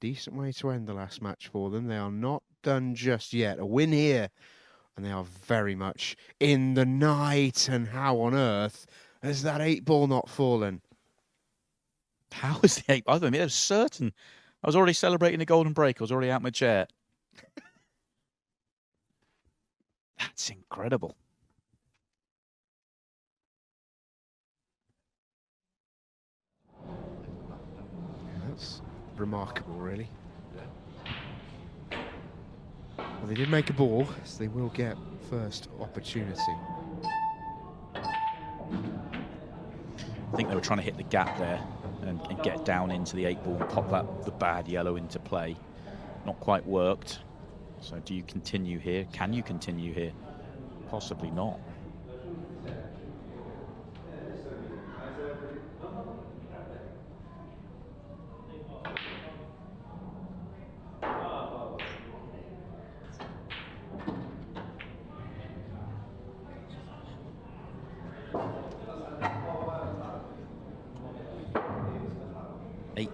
decent way to end the last match for them. They are not done just yet. A win here, and they are very much in the night. And how on earth has that 8-ball not fallen? How was the 8-ball? I mean, I was certain. I was already celebrating the golden break. I was already out my chair. That's incredible. That's remarkable, really. Well, they did make a ball, so they will get first opportunity. I think they were trying to hit the gap there and get down into the 8-ball and pop the bad yellow into play. Not quite worked. So do you continue here? Can you continue here? Possibly not.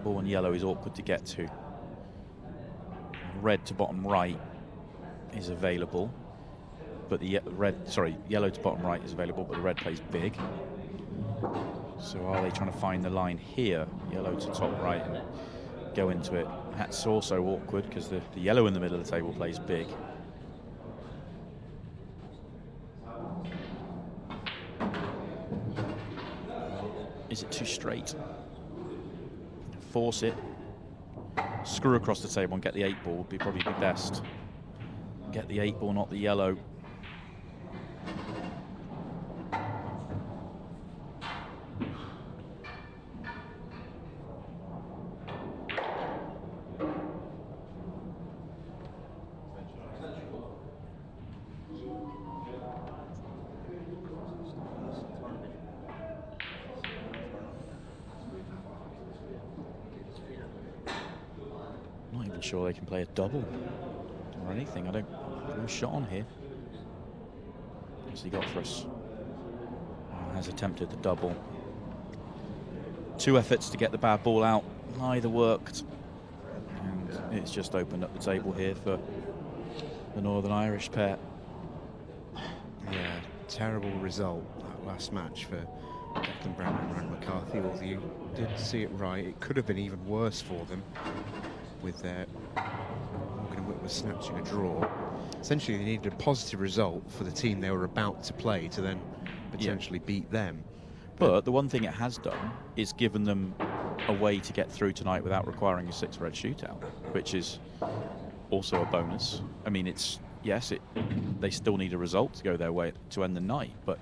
Ball and yellow is awkward to get to. Red to bottom right is available, but the yellow to bottom right is available, but the red plays big. So are they trying to find the line here? Yellow to top right and go into it. That's also awkward because the yellow in the middle of the table plays big. Is it too straight? Force it, screw across the table and get the 8-ball would probably be best. Get the 8-ball, not the yellow. Sure they can play a double or anything. I don't no shot on here. What's he got for us? Has attempted the double. 2 efforts to get the bad ball out. Neither worked. And it's just opened up the table here for the Northern Irish pair. Yeah, terrible result that last match for Declan Brennan and Ronan McCarthy. Although you did see it right, it could have been even worse for them, with their Morgan and Whitworth snatching a draw. Essentially, they needed a positive result for the team they were about to play to then potentially beat them. But the one thing it has done is given them a way to get through tonight without requiring a 6-red shootout, which is also a bonus. I mean, they still need a result to go their way to end the night, but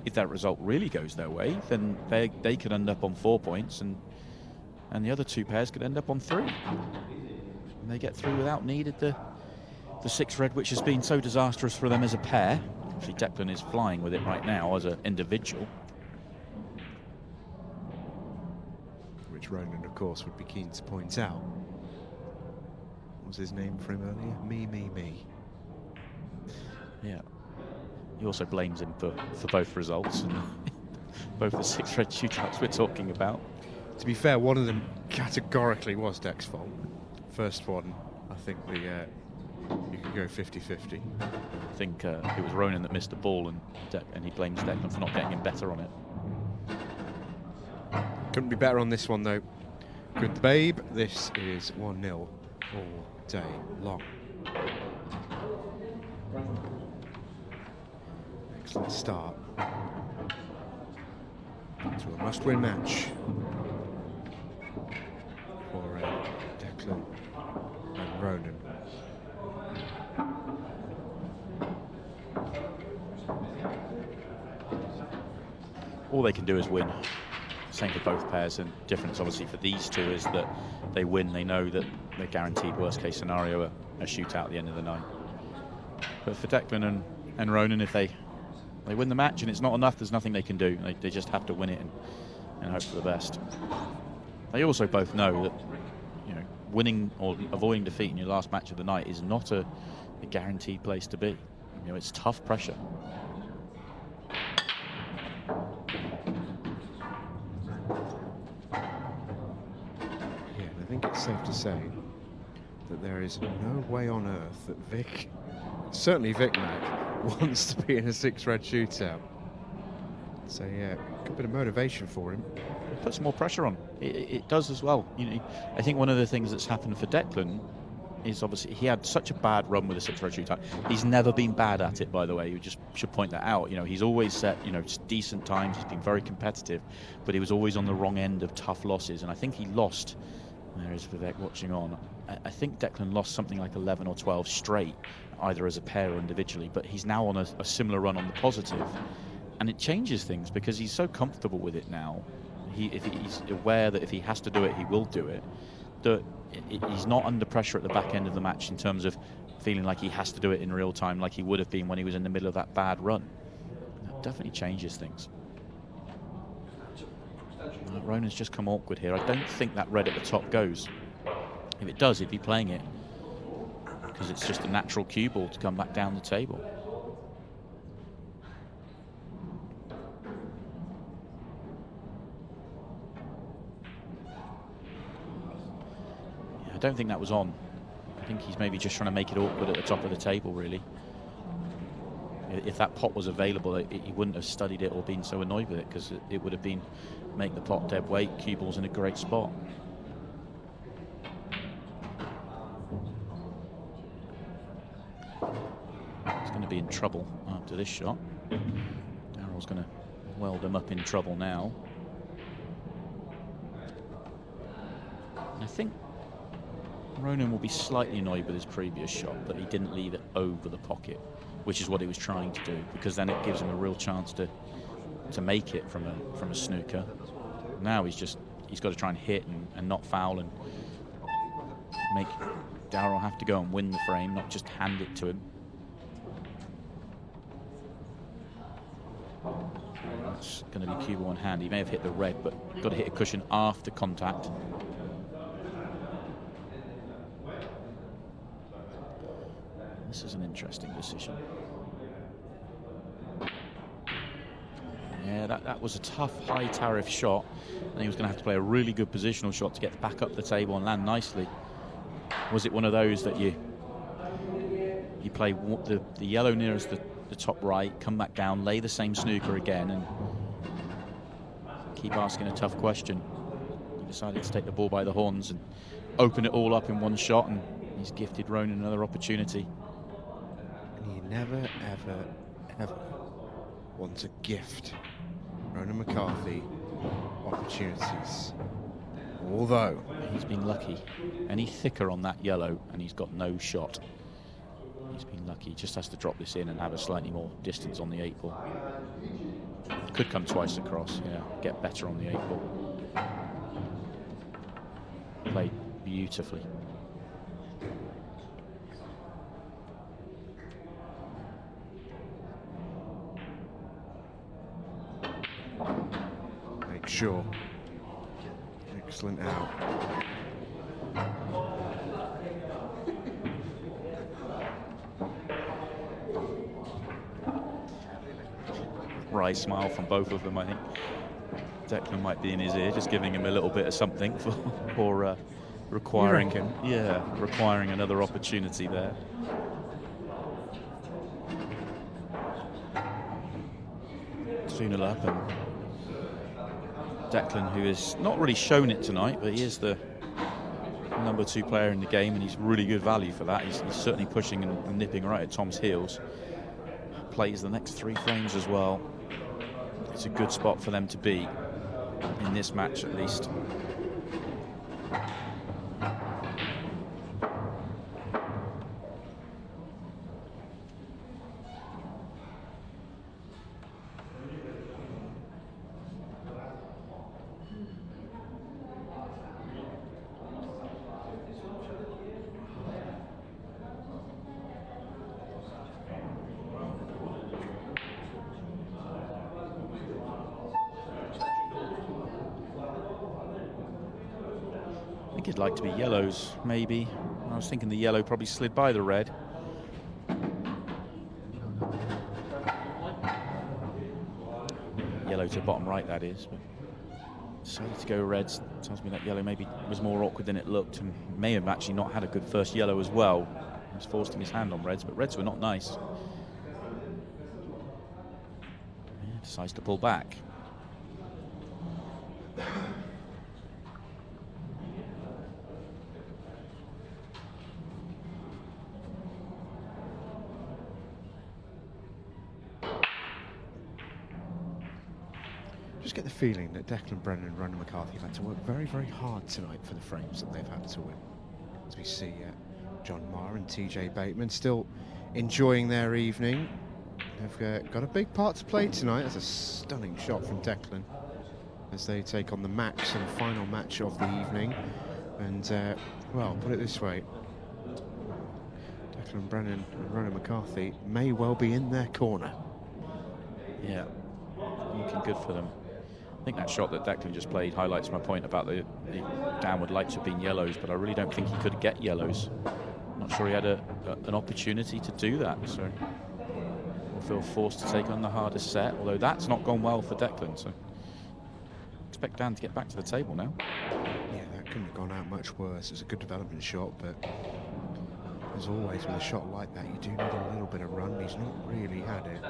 if that result really goes their way, then they could end up on 4 points, and the other 2 pairs could end up on 3. And they get through without needed the 6-red, which has been so disastrous for them as a pair. Actually, Declan is flying with it right now as an individual. Which Ronan, of course, would be keen to point out. What was his name for him earlier? Me. Yeah. He also blames him for both results and both the 6-red shootouts we're talking about. To be fair, one of them categorically was Dec's fault. First one, I think you could go 50-50. I think it was Ronan that missed the ball, and he blames Declan for not getting him better on it. Couldn't be better on this one, though. Good babe. This is 1-0 all day long. Excellent start to a must-win match for Declan and Ronan. All they can do is win. Same for both pairs, and difference obviously for these two is that they win. They know that they're guaranteed worst-case scenario a shootout at the end of the night. But for Declan and Ronan, if they win the match and it's not enough, there's nothing they can do. They just have to win it and hope for the best. They also both know that winning or avoiding defeat in your last match of the night is not a guaranteed place to be. It's tough pressure. Yeah, I think it's safe to say that there is no way on earth that certainly Vic Makh, wants to be in a 6-red shootout. So yeah, a good bit of motivation for him. It puts more pressure on. It does as well. You know, I think one of the things that's happened for Declan is obviously he had such a bad run with a 6-red shootout. He's never been bad at it, by the way. You just should point that out. You know, he's always set, you know, decent times. He's been very competitive, but he was always on the wrong end of tough losses. And I think he lost. There is Vivek watching on. I think Declan lost something like 11 or 12 straight, either as a pair or individually. But he's now on a similar run on the positive, and it changes things because he's so comfortable with it now. If he's aware that if he has to do it, he will do it. That he's not under pressure at the back end of the match in terms of feeling like he has to do it in real time like he would have been when he was in the middle of that bad run. That definitely changes things. Ronan's just come awkward here. I don't think that red at the top goes. If it does, he'd be playing it because it's just a natural cue ball to come back down the table. I don't think that was on. I think he's maybe just trying to make it awkward at the top of the table, really. If that pot was available, he wouldn't have studied it or been so annoyed with it, because it would have been make the pot dead weight. Cue ball's in a great spot. He's going to be in trouble after this shot. Darrell's going to weld him up in trouble now. I think Ronan will be slightly annoyed with his previous shot that he didn't leave it over the pocket, which is what he was trying to do, because then it gives him a real chance to make it from a snooker. Now he's got to try and hit and not foul and make Darrell have to go and win the frame, not just hand it to him. That's going to be cue ball in hand. He may have hit the red, but got to hit a cushion after contact. This is an interesting decision. Yeah, that was a tough, high tariff shot, and he was going to have to play a really good positional shot to get back up the table and land nicely. Was it one of those that you play the yellow nearest the top right, come back down, lay the same snooker again, and keep asking a tough question? He decided to take the ball by the horns and open it all up in one shot, and he's gifted Ronan another opportunity. You never, ever, ever want to gift Ronan McCarthy opportunities. Although he's been lucky. Any thicker on that yellow and he's got no shot. He's been lucky. He just has to drop this in and have a slightly more distance on the 8 ball. Could come twice across, yeah. Get better on the 8 ball. Played beautifully. Make sure. Excellent out. Wry smile from both of them, I think. Declan might be in his ear, just giving him a little bit of something for requiring him. Yeah, requiring another opportunity there. Soon up, and Declan, who has not really shown it tonight, but he is the number 2 player in the game, and he's really good value for that. He's certainly pushing and nipping right at Tom's heels. Plays the next 3 frames as well. It's a good spot for them to be in this match, at least. I think it'd like to be yellows, maybe. I was thinking the yellow probably slid by the red. Yellow to bottom right, that is. But decided to go reds. Tells me that yellow maybe was more awkward than it looked, and may have actually not had a good first yellow as well. He was forcing his hand on reds, but reds were not nice. Yeah, decides to pull back. Just get the feeling that Declan, Brennan and Ronan McCarthy have had to work very, very hard tonight for the frames that they've had to win. As we see John Maher and Teejay Bateman still enjoying their evening. They've got a big part to play tonight. That's a stunning shot from Declan as they take on the Makhs in the final match of the evening. And, well, put it this way. Declan, Brennan and Ronan McCarthy may well be in their corner. Yeah, looking good for them. I think that shot that Declan just played highlights my point about the Dan would like to have been yellows, but I really don't think he could get yellows. I'm not sure he had an opportunity to do that, so we'll feel forced to take on the hardest set, although that's not gone well for Declan, so expect Dan to get back to the table now. Yeah, that couldn't have gone out much worse. It's a good development shot, but as always with a shot like that, you do need a little bit of run. He's not really had it.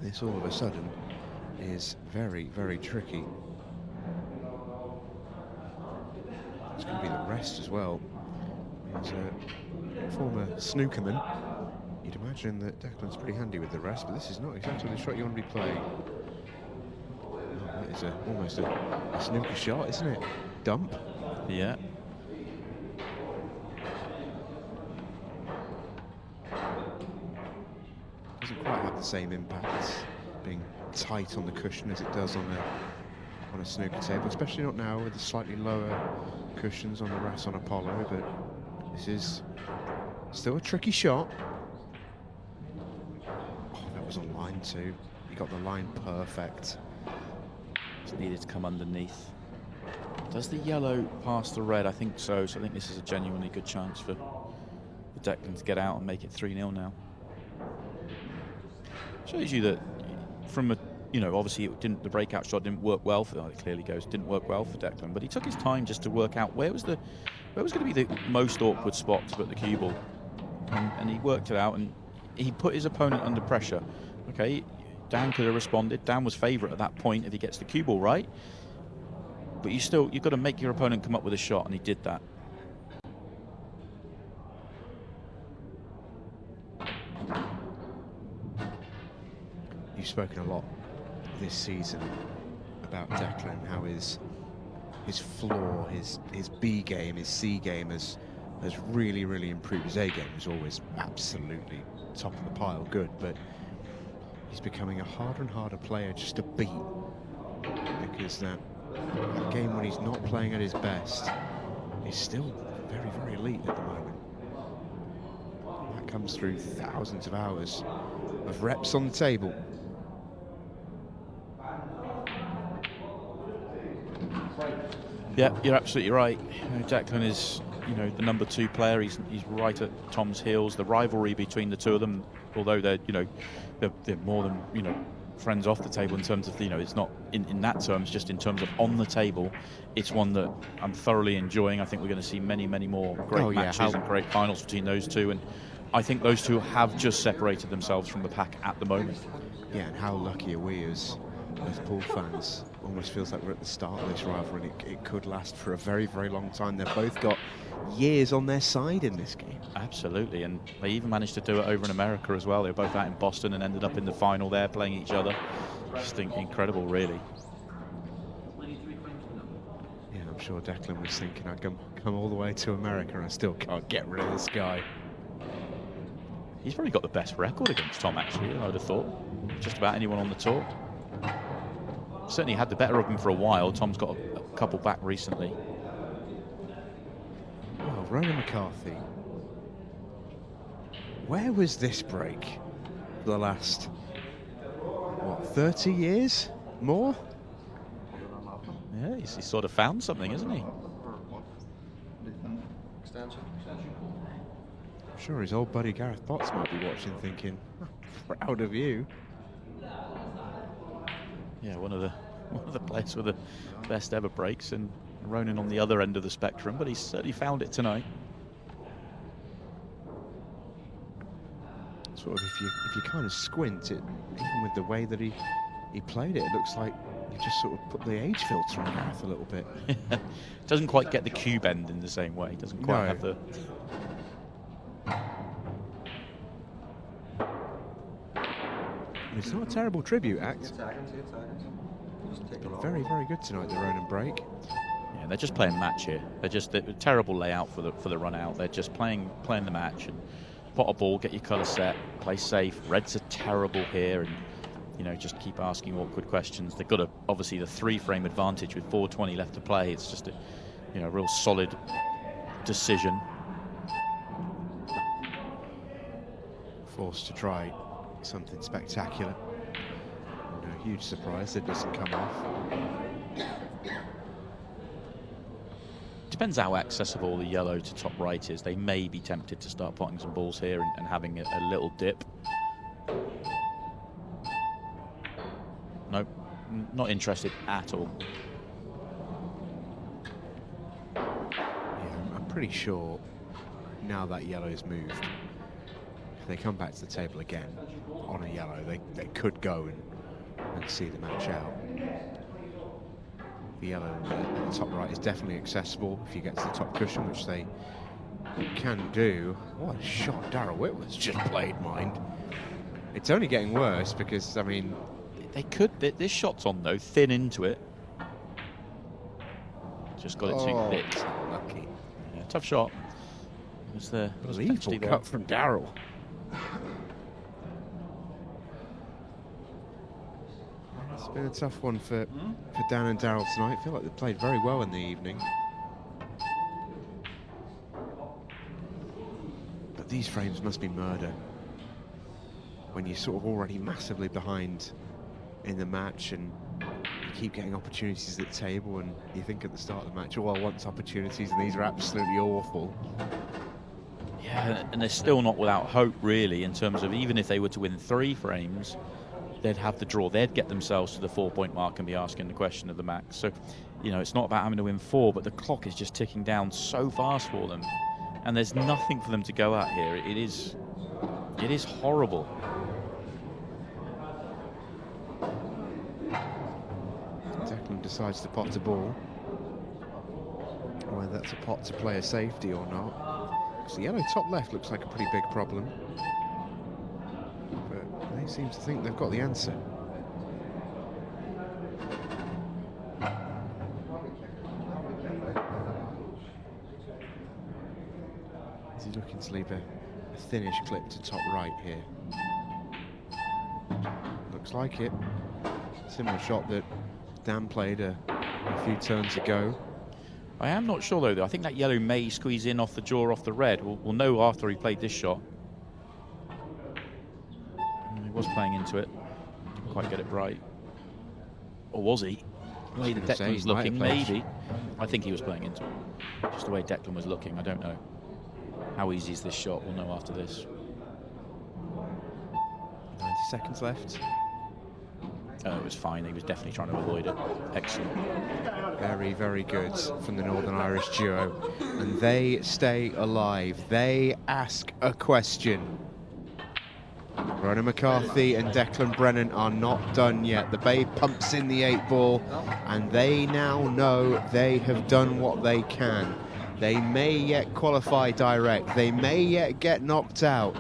This all of a sudden is very, very tricky. It's going to be the rest as well. He's a former snookerman. You'd imagine that Declan's pretty handy with the rest, but this is not exactly the shot you want to be playing. Oh, that is almost a snooker shot, isn't it? Dump. Yeah. Doesn't quite have the same impact being tight on the cushion as it does on a snooker table, especially not now with the slightly lower cushions on the Ras on Apollo, but this is still a tricky shot. Oh, that was on line too. He got the line perfect. Just needed to come underneath. Does the yellow pass the red? I think so. So I think this is a genuinely good chance for Declan to get out and make it 3-0 now. Shows you that from a, obviously the breakout shot didn't work well for, it clearly goes, didn't work well for Declan, but he took his time just to work out where was going to be the most awkward spot to put the cue ball. And he worked it out, and he put his opponent under pressure. Okay, Dan could have responded. Dan was favourite at that point if he gets the cue ball right. But you've got to make your opponent come up with a shot, and he did that. You've spoken a lot this season about Declan, how his floor, his B game, his C game has really, really improved. His A game was always absolutely top of the pile, good, but he's becoming a harder and harder player just to beat, because that game when he's not playing at his best is still very, very elite at the moment. That comes through thousands of hours of reps on the table. Yeah, you're absolutely right. Declan is, the number 2 player. He's right at Tom's heels. The rivalry between the two of them, although they're more than friends off the table in terms of it's not in that terms, just in terms of on the table, it's one that I'm thoroughly enjoying. I think we're going to see many, many more great matches and great finals between those two, and I think those two have just separated themselves from the pack at the moment. Yeah, and how lucky are we as Pool fans? Almost feels like we're at the start of this rivalry, and it could last for a very, very long time. They've both got years on their side in this game. Absolutely, and they even managed to do it over in America as well. They were both out in Boston and ended up in the final there playing each other. Just incredible, really. Yeah, I'm sure Declan was thinking, I'd come all the way to America and I still can't get rid of this guy. He's probably got the best record against Tom, actually, I would have thought. Just about anyone on the tour. Certainly had the better of him for a while. Tom's got a couple back recently. Oh, Ronan McCarthy. Where was this break for the last, 30 years? More? Yeah, he's sort of found something, isn't he? I'm sure his old buddy 𝗟𝗩𝗘 might be watching thinking, proud of you. Yeah, one of the players with the best ever breaks, and Ronan on the other end of the spectrum, but he's certainly found it tonight. Sort of, if you kind of squint, it even with the way that he played it, it looks like you just sort of put the age filter on Gareth a little bit. Doesn't quite get the cue bend in the same way. Doesn't quite have the. It's not a terrible tribute act. Very, very good tonight, the Ronan break. Yeah, they're just playing match here. They're a terrible layout for the run out. They're just playing the match and pot a ball, get your colour set, play safe. Reds are terrible here, and you know, just keep asking awkward questions. They've got obviously the 3-frame advantage with 4:20 left to play. It's just a real solid decision. Forced to try something spectacular. No huge surprise it doesn't come off. Depends how accessible the yellow to top right is. They may be tempted to start potting some balls here and having a little dip. Nope, not interested at all. Yeah, I'm pretty sure now that yellow's moved, if they come back to the table again on a yellow, they could go and see the match out. The yellow in the top right is definitely accessible if you get to the top cushion, which they can do. What a shot Darrell Whitworth's just played, mind. It's only getting worse because, I mean, they could. This shot's on though, thin into it. Just got it too thick. Lucky. Yeah, tough shot. Was there? Unbelievable cut from Darrell. It's been a tough one for Dan and Darrell tonight. I feel like they played very well in the evening. But these frames must be murder. When you're sort of already massively behind in the match and you keep getting opportunities at the table, and you think at the start of the match, oh, I want opportunities, and these are absolutely awful. Yeah, and they're still not without hope, really, in terms of even if they were to win 3 frames, they'd have the draw. They'd get themselves to the 4-point mark and be asking the question of the max. So, you know, it's not about having to win 4, but the clock is just ticking down so fast for them. And there's nothing for them to go at here. It is horrible. Declan decides to pot a ball. Whether that's a pot to play a safety or not. Because the yellow top left looks like a pretty big problem. But they seem to think they've got the answer. Is he looking to leave a thinnish clip to top right here? Looks like it. Similar shot that Dan played a few turns ago. I am not sure though. I think that yellow may squeeze in off the jaw off the red. We'll know after he played this shot. He was playing into it. Didn't quite get it right. Or was he? The way that Declan was looking, maybe. I think he was playing into it. Just the way Declan was looking, I don't know. How easy is this shot? We'll know after this. 90 seconds left. Oh, it was fine. He was definitely trying to avoid it. Excellent. Very, very good from the Northern Irish duo. And they stay alive. They ask a question. Ronan McCarthy and Declan Brennan are not done yet. The Babe pumps in the 8 ball, and they now know they have done what they can. They may yet qualify direct. They may yet get knocked out.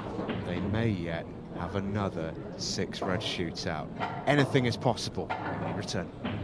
They may yet have another 6-red shootout. Anything is possible. We return.